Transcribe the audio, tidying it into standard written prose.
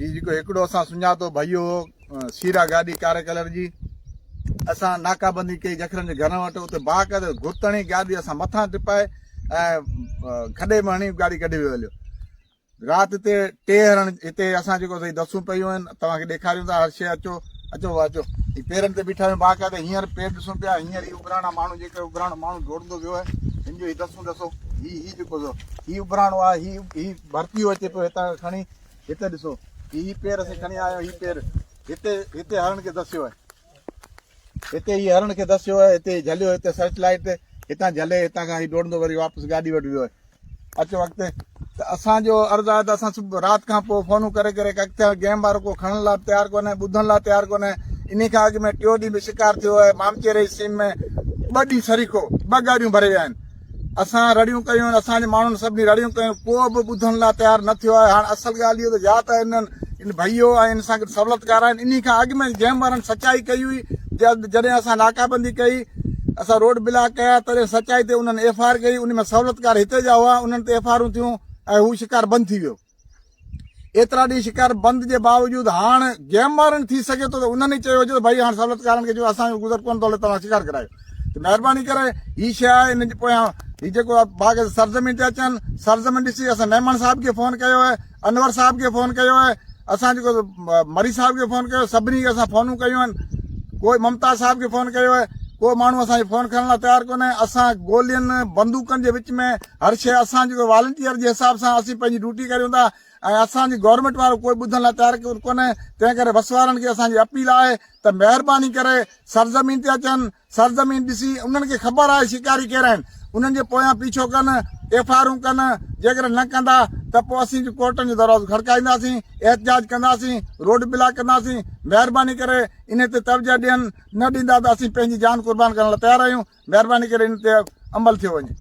ही जेको हिकिड़ो असां सुञातो भइयो शीरा गाॾी कारे कलर जी असां नाकाबंदी कई जखरनि जे घर वटि उते बाक़ाइदे घुतणी गाॾी असां मथां टिपाए ऐं खॾे में हणी गाॾी कढी वियो हलियो। राति हिते 3 हरण हिते असां जेको दसूं पियूं आहिनि तव्हांखे ॾेखारियूं था हर शइ अचो अचो अचो ही पेरनि ते बीठा आहियूं बाक़ाइदे हींअर पेर ॾिसूं पिया हींअर ही उबराणा माण्हू जेके उबराणो माण्हू डोड़ंदो वियो आहे हिन जो ही दसूं ही जेको ही उबराणो आहे ही भरतियो अचे पियो हितां खणी हिते ॾिसो ही पेर असीं खणी आया ही पेर हिते हरण खे दसियो आहे हिते ही हरण खे दसियो आहे हिते झलियो हिते सर्च लाइट ते हितां झले हितां खां ही डोड़ंदो वरी वापसि गाॾी वटि वियो आहे अचो अॻिते त असांजो अर्ज़ु आहे त असां सुबुह राति खां पोइ फ़ोनूं करे करे अॻिते गेम वारो को खणण लाइ तयारु कोन्हे ॿुधण लाइ तयारु कोन्हे इन खां अॻु में 4 ॾींहं बि शिकार थियो आहे मामचेरे जी सीम में 2 ॾींहं सरीको 2 गाॾियूं भरे विया आहिनि असां रड़ियूं कयूं आहिनि असांजे माण्हुनि सभिनी रड़ियूं कयूं को बि ॿुधण लाइ तयारु न थियो आहे। हाणे असुल ॻाल्हि इहो त या त इन भइयो ऐं इन सां गॾु सहूलियतकार आहिनि इन खां अॻु में गेम वारनि सचाई कई हुई जॾहिं असां नाकाबंदी कई असां रोड ब्लॉक कया तॾहिं सचाई ते उन्हनि FIR कई उन में सहूलियतकार हिते जा हुआ उन्हनि ते FIR थियूं ऐं हू शिकार बंदि थी वियो। एतिरा ॾींहं शिकार बंदि जे बावजूदि हाणे गेम वारनि थी सघे थो त उन्हनि ई चयो हुजे त भई हाणे सहूलियतकारनि खे जो असांजो गुज़र कोन थो हले तव्हां शिकार करायो त महिरबानी करे हीअ शइ आहे इन जे पोयां हीअ जेको बाग़ सरज़मीन ते अचनि सरज़मीन ॾिसी असां मेमन साहिब खे फ़ोन कयो आहे अनवर साहिब खे फ़ोन कयो आहे असां जेको मरी साहिब खे फ़ोन कयो सभिनी खे असां फ़ोनूं कयूं आहिनि कोई ममताज़ साहिब खे फ़ोन कयो आहे को माण्हू असांखे फ़ोन करण लाइ तयारु कोन्हे असां गोलियुनि बंदूकनि जे विच में हर शइ असां जेको वॉलंटियर जे हिसाब सां असीं पंहिंजी ड्यूटी करियूं था ऐं असांजी गवर्नमेंट वारो कोई ॿुधण लाइ तयारु कोन्हे तंहिं करे बस वारनि खे असांजी अपील आहे त महिरबानी करे सरज़मीन ते अचनि सरज़मीन ॾिसी उन्हनि खे ख़बर आहे शिकारी कहिड़ा आहिनि उन्हनि जे पोयां पीछो कनि FIR कनि जेकर न कंदा त पोइ असीं कोर्टनि जो दरवाज़ो खड़काईंदासीं एहतजाज कंदासीं रोड ब्लॉक कंदासीं महिरबानी करे इन ते तवजह ॾियनि न ॾींदा त असीं पंहिंजी जान क़ुर्बान करण लाइ तयारु आहियूं महिरबानी करे इन ते अमल थियो वञे।